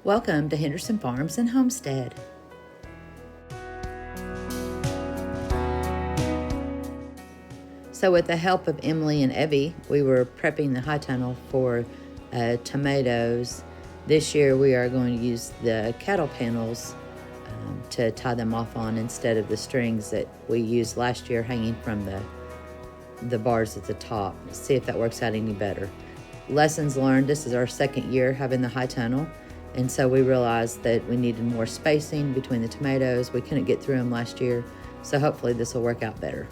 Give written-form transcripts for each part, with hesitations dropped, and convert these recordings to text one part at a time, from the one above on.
Welcome to Henderson Farms and Homestead. So with the help of Emily and Evie, we were prepping the high tunnel for tomatoes. This year we are going to use the cattle panels to tie them off on instead of the strings that we used last year hanging from the bars at the top. See if that works out any better. Lessons learned, this is our second year having the high tunnel, and so we realized that we needed more spacing between the tomatoes. We couldn't get through them last year, so hopefully this will work out better.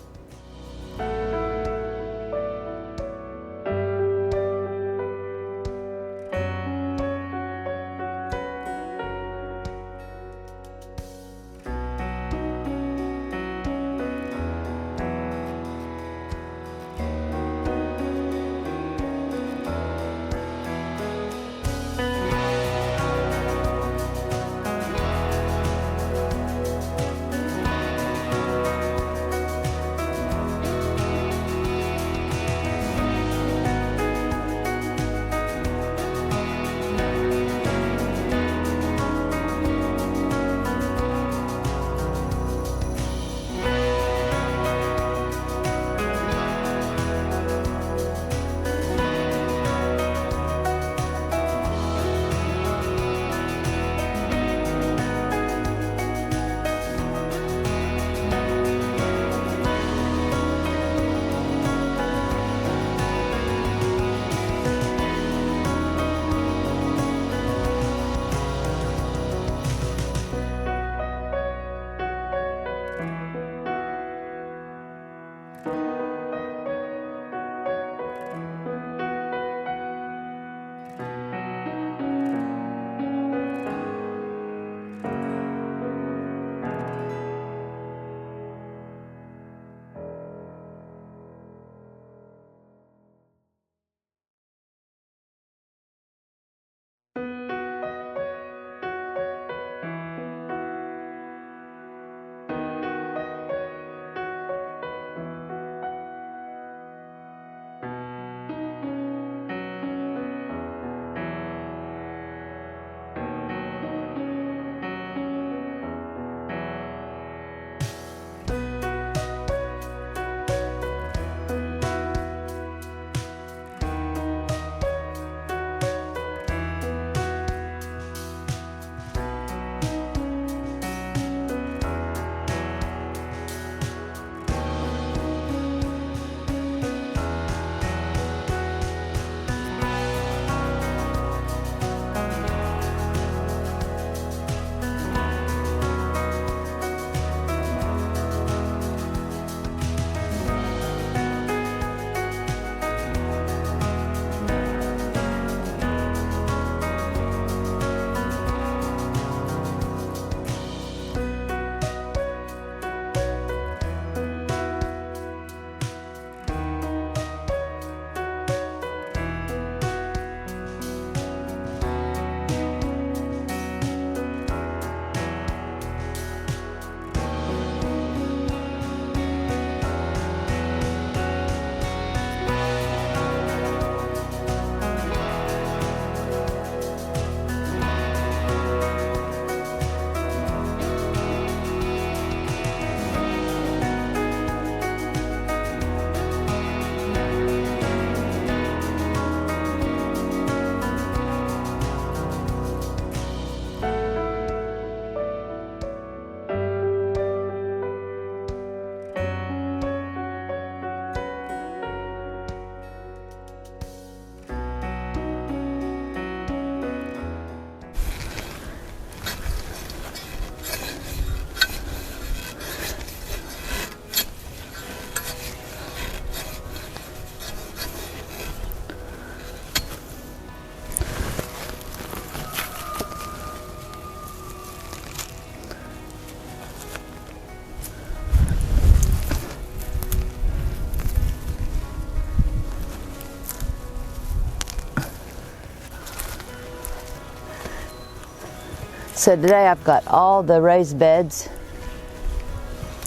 So today I've got all the raised beds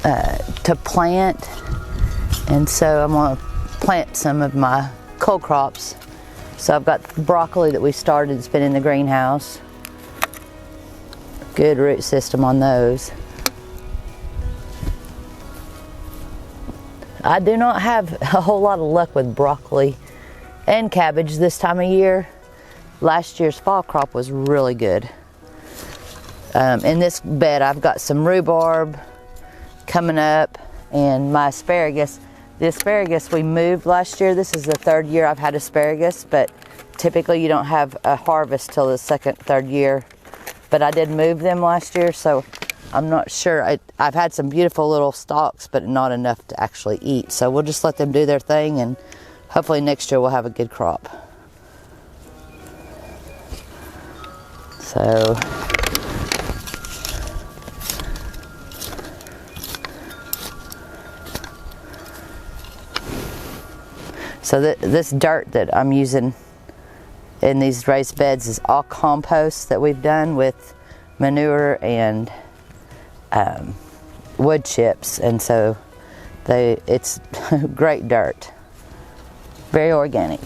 to plant, and so I'm going to plant some of my cole crops. So I've got broccoli that we started that's been in the greenhouse. Good root system on those. I do not have a whole lot of luck with broccoli and cabbage this time of year. Last year's fall crop was really good. In this bed I've got some rhubarb coming up and my asparagus. The asparagus we moved last year. This is the third year I've had asparagus, but typically you don't have a harvest till the second, third year. But I did move them last year, so I'm not sure. I've had some beautiful little stalks, but not enough to actually eat. So we'll just let them do their thing, and hopefully next year we'll have a good crop. So this dirt that I'm using in these raised beds is all compost that we've done with manure and wood chips, and so it's great dirt, very organic.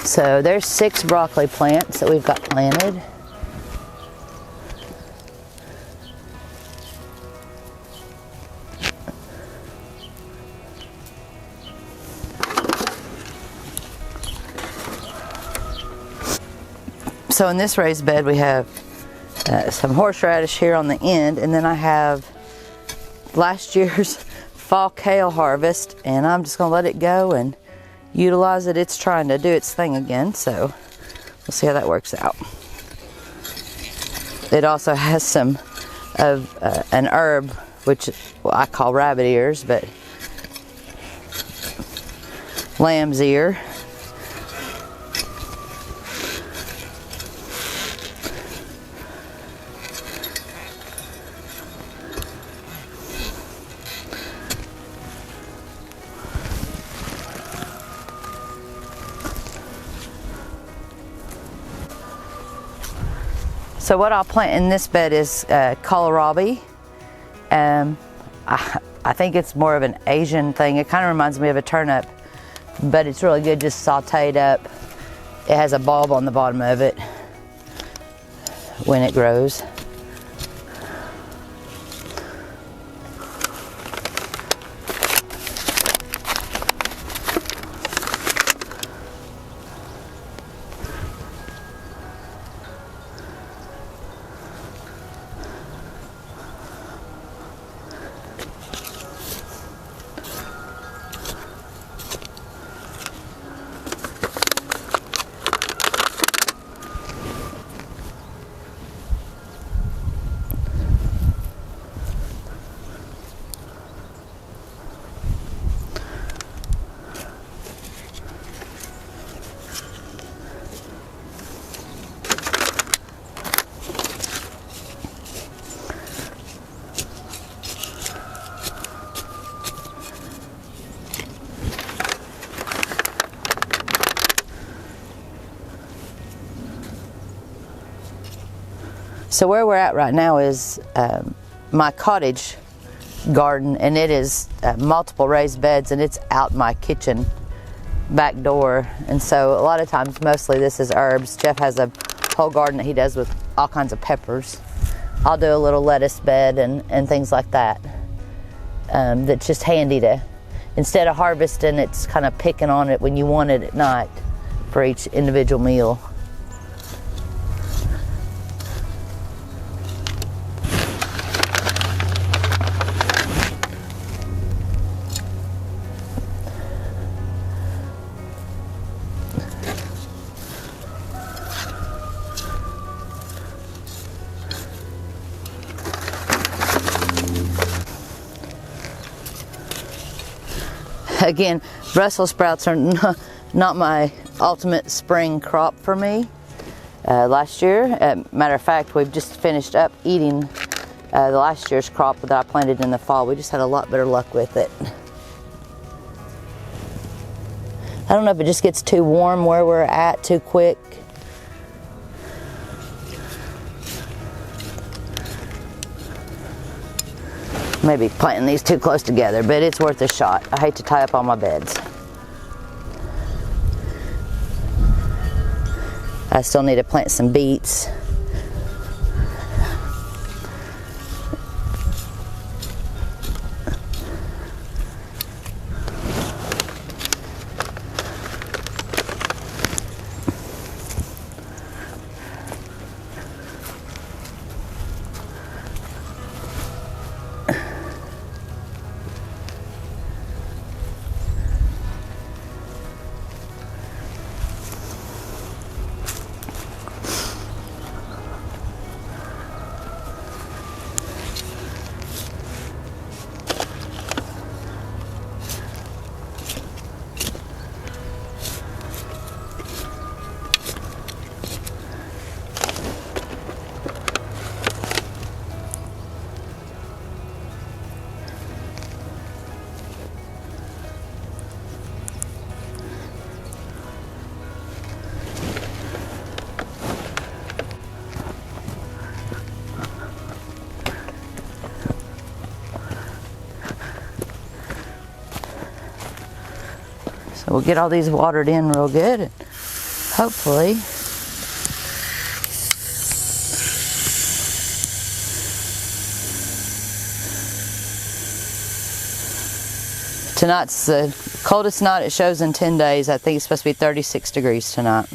So there's 6 broccoli plants that we've got planted. So in this raised bed we have some horseradish here on the end, and then I have last year's fall kale harvest, and I'm just gonna let it go and utilize it. It's trying to do its thing again, so we'll see how that works out. It also has some of an herb, which I call rabbit ears, but lamb's ear. So what I'll plant in this bed is kohlrabi. I think it's more of an Asian thing. It kind of reminds me of a turnip, but it's really good just sauteed up. It has a bulb on the bottom of it when it grows. So where we're at right now is my cottage garden, and it is multiple raised beds, and it's out my kitchen back door. And so a lot of times, mostly this is herbs. Jeff has a whole garden that he does with all kinds of peppers. I'll do a little lettuce bed and things like that. That's just handy to, instead of harvesting, it's kind of picking on it when you want it at night for each individual meal. Again, Brussels sprouts are not my ultimate spring crop for me. Last year, matter of fact, we've just finished up eating the last year's crop that I planted in the fall. We just had a lot better luck with it. I don't know if it just gets too warm where we're at too quick. Maybe planting these too close together, but it's worth a shot. I hate to tie up all my beds. I still need to plant some beets. So we'll get all these watered in real good, and hopefully tonight's the coldest night it shows in 10 days. I think it's supposed to be 36 degrees tonight.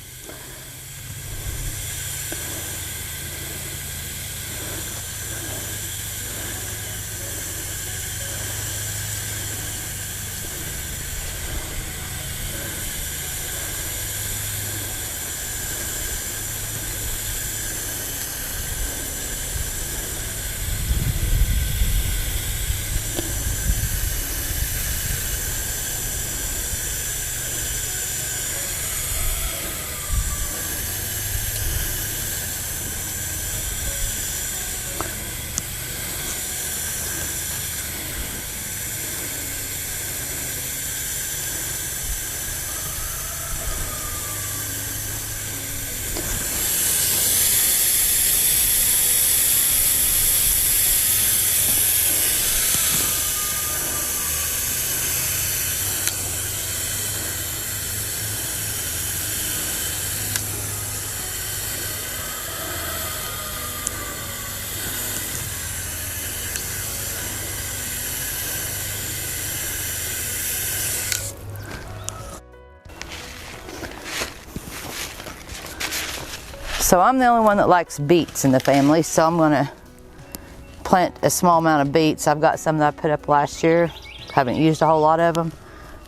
So I'm the only one that likes beets in the family, so I'm gonna plant a small amount of beets. I've got some that I put up last year. Haven't used a whole lot of them,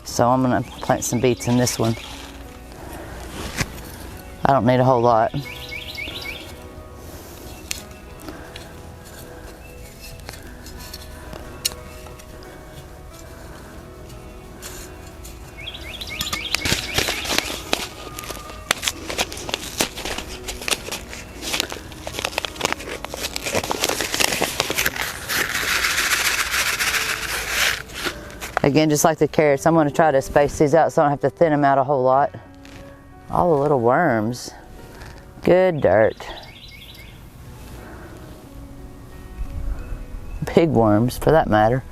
so I'm gonna plant some beets in this one. I don't need a whole lot. Again, just like the carrots, I'm going to try to space these out so I don't have to thin them out a whole lot. All the little worms. Good dirt. Big worms, for that matter.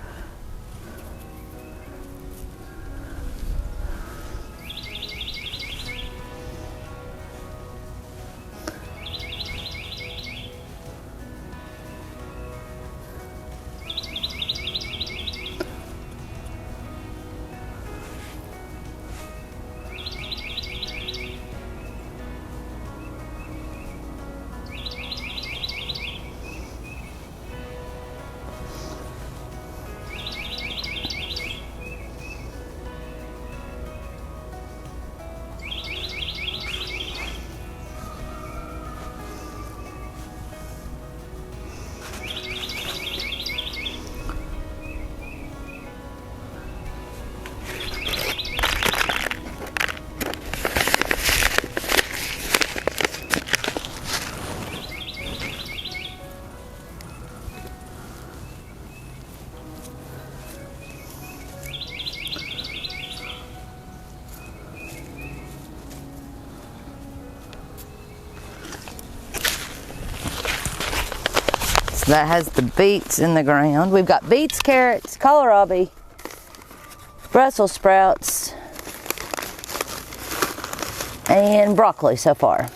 So that has the beets in the ground. We've got beets, carrots, kohlrabi, Brussels sprouts, and broccoli so far.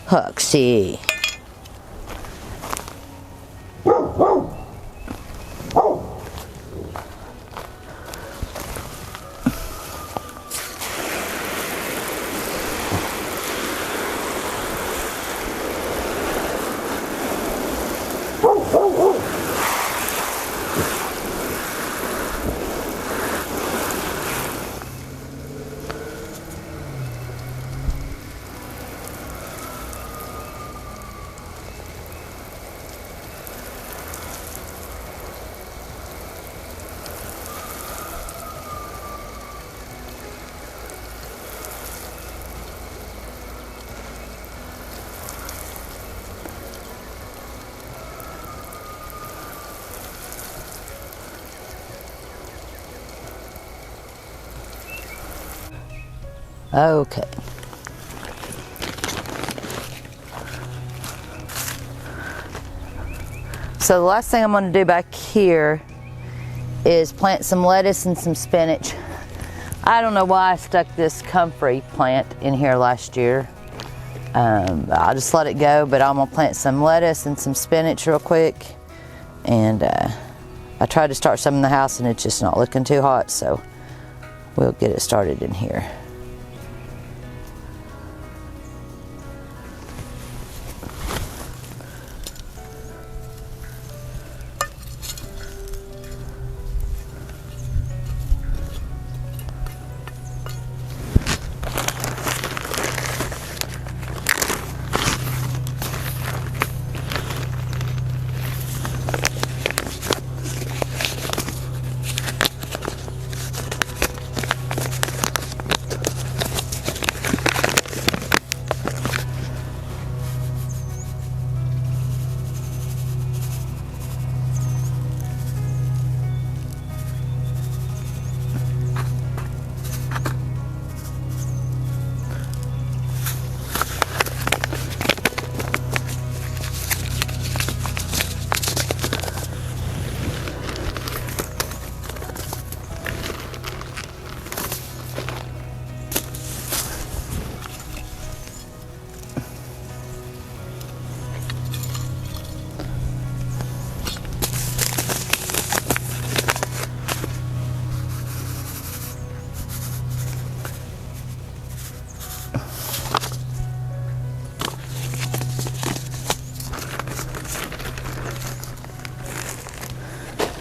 Huxley. Okay. So the last thing I'm going to do back here is plant some lettuce and some spinach. I don't know why I stuck this comfrey plant in here last year. I'll just let it go, but I'm going to plant some lettuce and some spinach real quick. And I tried to start some in the house and it's just not looking too hot, so we'll get it started in here.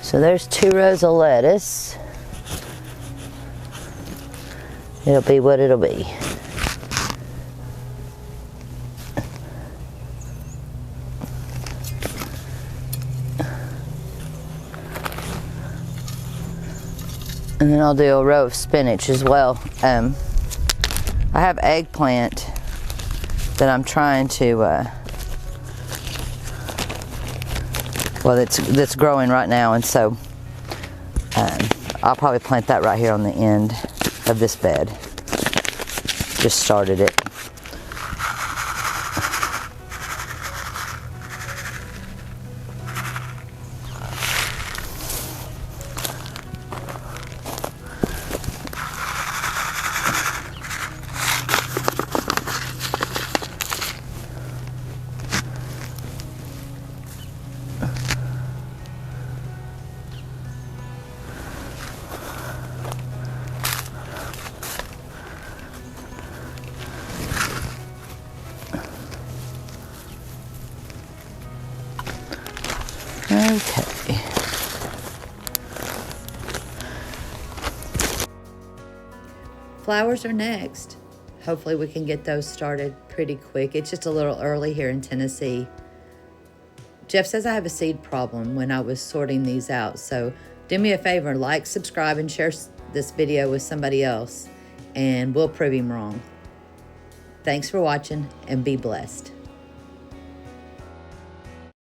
So there's 2 rows of lettuce. It'll be what it'll be. And then I'll do a row of spinach as well. I have eggplant that I'm trying to that's growing right now, and so I'll probably plant that right here on the end of this bed. Just started it. Okay. Flowers are next. Hopefully we can get those started pretty quick. It's just a little early here in Tennessee. Jeff says I have a seed problem when I was sorting these out. So do me a favor, like, subscribe, and share this video with somebody else, and we'll prove him wrong. Thanks for watching, and be blessed.